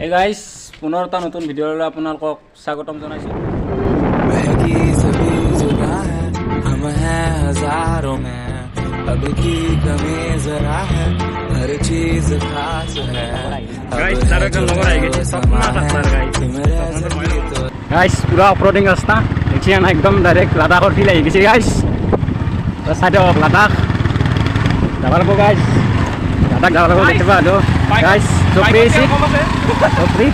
এই গাইস পুনৰ এটা নতুন ভিডিঅ'লৈ আপোনালোকক স্বাগতম জনাইছোঁ। हम हैं हजारों में अब की कमी जरा है हर चीज खास है गाइस पूरा ऑफरोडिंग रास्ता देखिए ना एकदम डायरेक्ट लद्दाखर फील आई गई गाइस साइड ऑफ लद्दाख जाबा लगो गाइस लद्दाख जाबा लगो देखबा हेलो गाइस चोपरी चोपरी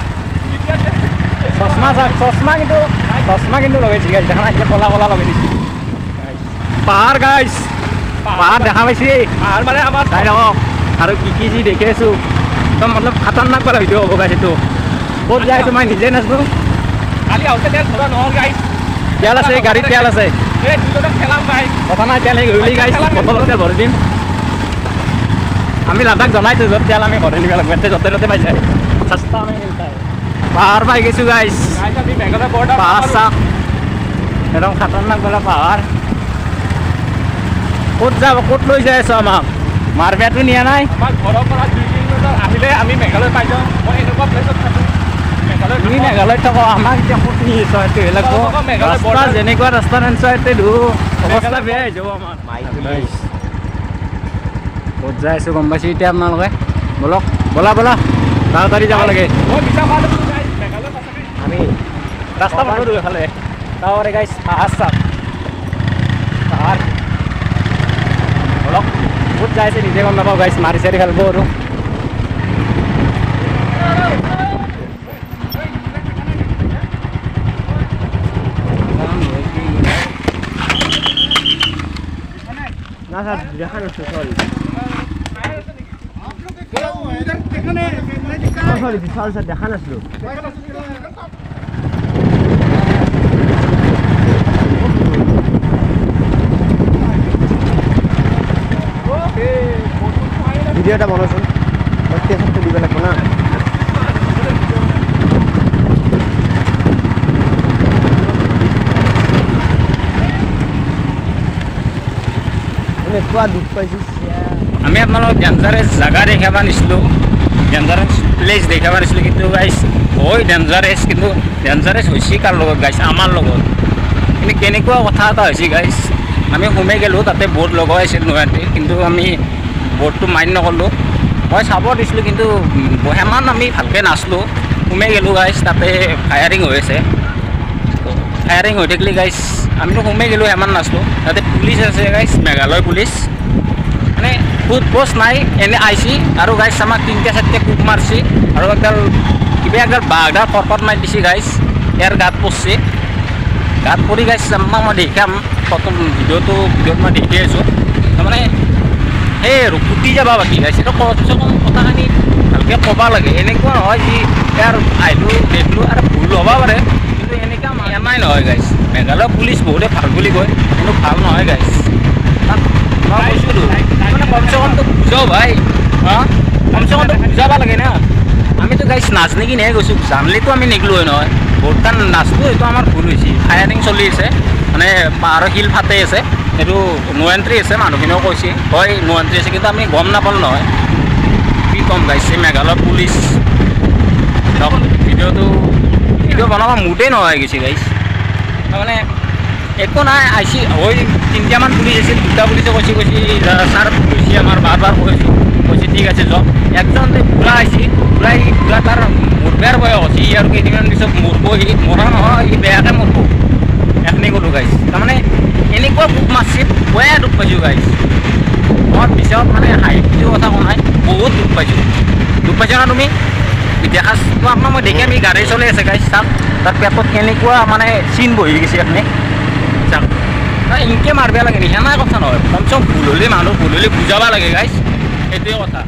चश्मा কিন্তু লগাইছি গাইস দেখা নাই কলা কলা লগাই দিছি পাহাড় গাইস পাহাড় দেখা পাইছি পাহাড় মানে আমার চাই রাখক আৰু কি যি দেখি আছো একদম মতলব খতৰনাক কৰা ভিডিঅ' হ'ব গাইস এইটো ক'ত যায় তো মই নিজে নাজানো খালি আউটে তেল ভৰা নহল গাইস তেল আছে গাড়ীত তেল আছে এই দুটা খেলাম ভাই কথা নাই তেল গলি গাইস বটলতে ভৰি দিম আমি লাদাখ জনাইছো য'ত তেল আমি ভৰাই নিব লাগিব য'তে ত'তে পাই যায় সস্তা আমি মিলতা है পাহাড় পাই গেছো গাইস আমি মেঘালয় বৰ্ডাৰ পাহাড় চাপ একদম খতৰনাক গলা পাহাড় ক'ত যাব ক'ত লৈ যায় আছো আমাক মাৰবেটো নিয়া নাই আমাৰ ঘৰৰ পৰা 2 কিলোমিটাৰ আহিলে আমি মেঘালয় পাই যাওঁ মই এনেকুৱা প্লেছত থাকো তুমি মেঘালয় থাকো আমাক এতিয়া ক'ত নিয়ে আছো এইটো লাগব ৰাস্তা যেনেকুৱা ৰাস্তা নেনচাইতে দু অৱস্থা বেয়া হৈ যাব আমাৰ গাইস ক'ত যায় আছো গম পাইছি এতিয়া আপোনালোকে বলক বলা বলা তাড়াতাড়ি যাব লাগে আমি রাস্তা ভালো দূরে ফেলে তাহলে গাইস পাহাড় সাপ পাহাড় বলো বহুত যাইছে নিজে গম নাপাও গাইস মারি সারি ফেলবো আৰু না স্যার দেখানো সরি সরি বিশাল স্যার দেখা নাছিল ভিডিওটা বনোচোন প্রত্যেকটা দিব লাগবে না আমি আপোনালোক ডেঞ্জাৰাছ জাগা দেখাব নিছিলোঁ ডেঞ্জাৰাছ প্লেচ দেখাব নিছিলোঁ কিন্তু গাইছ হয় ডেঞ্জাৰাছ কিন্তু ডেঞ্জাৰাছ হৈছে কাৰ লগত গাইছ আমাৰ লগত কিন্তু কেনেকুৱা কথা এটা হৈছে গাইছ আমি সোমাই গ'লোঁ তাতে ব'ৰ্ড লগাই আছিল নোহাতে কিন্তু আমি ব'ৰ্ডটো মাইণ্ড নকৰিলোঁ মই চাব দিছিলোঁ কিন্তু সিমান আমি ভালকৈ নাচলোঁ সোমাই গ'লোঁ গাইছ তাতে ফায়াৰিং হৈ আছে ফায়াৰিং হৈ থাকিলে গাইছ আমিতো সোমাই গ'লোঁ সিমান নাচলোঁ তাতে পুলিচ আছে গাইছ মেঘালয় পুলিচ মানে ফুড পোষ্ট নাই এনে আইছি আৰু গাইছ আমাক 3-4টা কুক মাৰছি আৰু কিবা একডাল বাঘডাল কৰ্কট মাৰি দিছে গাইছ ইয়াৰ গাত পৰছে গাত পৰি গাইছ আমাক মই দেখাম প্ৰথম ভিডিঅ'ত মই দেখি আছোঁ তাৰমানে সেই আৰু ফুটি যাব বাকী গাইছ এইটো কথাখিনি ভালকৈ ক'ব লাগে এনেকুৱা নহয় যি ইয়াৰ আহিলোঁ দেখিলোঁ আৰু ভুল হ'ব পাৰে কিন্তু এনেকুৱা এনাই নহয় গাইছ মেঘালয় পুলিচ বহুতে ভাল বুলি কয় কিন্তু ভাল নহয় গাইছ মই কৈছিলোঁ মানে কমচে কমটো বুজাও ভাই হা কমচে কমটো বুজাব লাগে না আমিতো গাইছ নাজনি কিনেহে গৈছোঁ জানলেতো আমি নিগলোঁ হয় নহয় বহুতখন নাচলোঁ এইটো আমাৰ ভুল হৈছে ফায়াৰিং চলি আছে মানে পাহাৰৰ শিল ফাটে আছে এইটো নো এণ্ট্ৰি আছে মানুহখিনিও কৈছে হয় নো এণ্ট্ৰি আছে কিন্তু আমি গম নাপালোঁ নহয় কি ক'ম গাইছ মেঘালয় পুলিচ ভিডিঅ' বনাব মুডেই নহয় গৈছে গাইছ তাৰমানে একো নাই আইছি হয় 3টামান পুলিচ আছিল 2টা পুলিচে কৈছে ছাৰ কৈছে আমাৰ বাৰ কৈছে ঠিক আছে যাওক একজন বুঢ়া আহিছে বুঢ়া তাৰ মৰবাৰ বয়স হৈছে আৰু কেইদিনমান পিছত মৰব সি মৰা নহয় সি বেয়াকৈ মৰব এখনি ক'লোঁ গাইছ তাৰমানে এনেকুৱা বুক মাৰছি বেয়া দুখ পাইছোঁ গাইছ মই পিছত মানে হাঁহি কথা কোৱা নাই বহুত দুখ পাইছোঁ না তুমি দেখা আপোনাক মই দেখি আমি গাড়ী চলি আছে গাইছ চাওক তাৰ পেটত কেনেকুৱা মানে চিন বহি গৈছে এখনি চাওক ইনকে মাৰিব লাগে নি সেনাই কথা নহয় কমচে কম ভুল হ'লে মানুহ ভুল হ'লে বুজাব লাগে গাইছ সেইটোৱে কথা